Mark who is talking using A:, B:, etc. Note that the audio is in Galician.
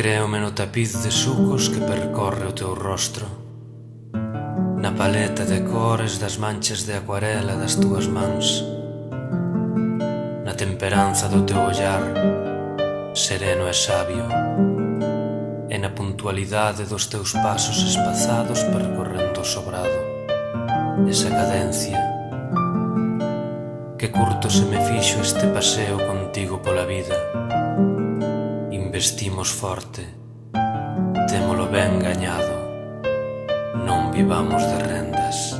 A: Recréome no tapiz de sucos que percorre o teu rostro, na paleta de cores das manchas de acuarela das túas mans, na temperanza do teu ollar, sereno e sabio, e na puntualidade dos teus pasos espazados percorrendo o sobrado. Esa cadencia, que curto se me fixo este paseo contigo pola vida. Investimos forte, témolo ben gañado, non vivamos de rendas.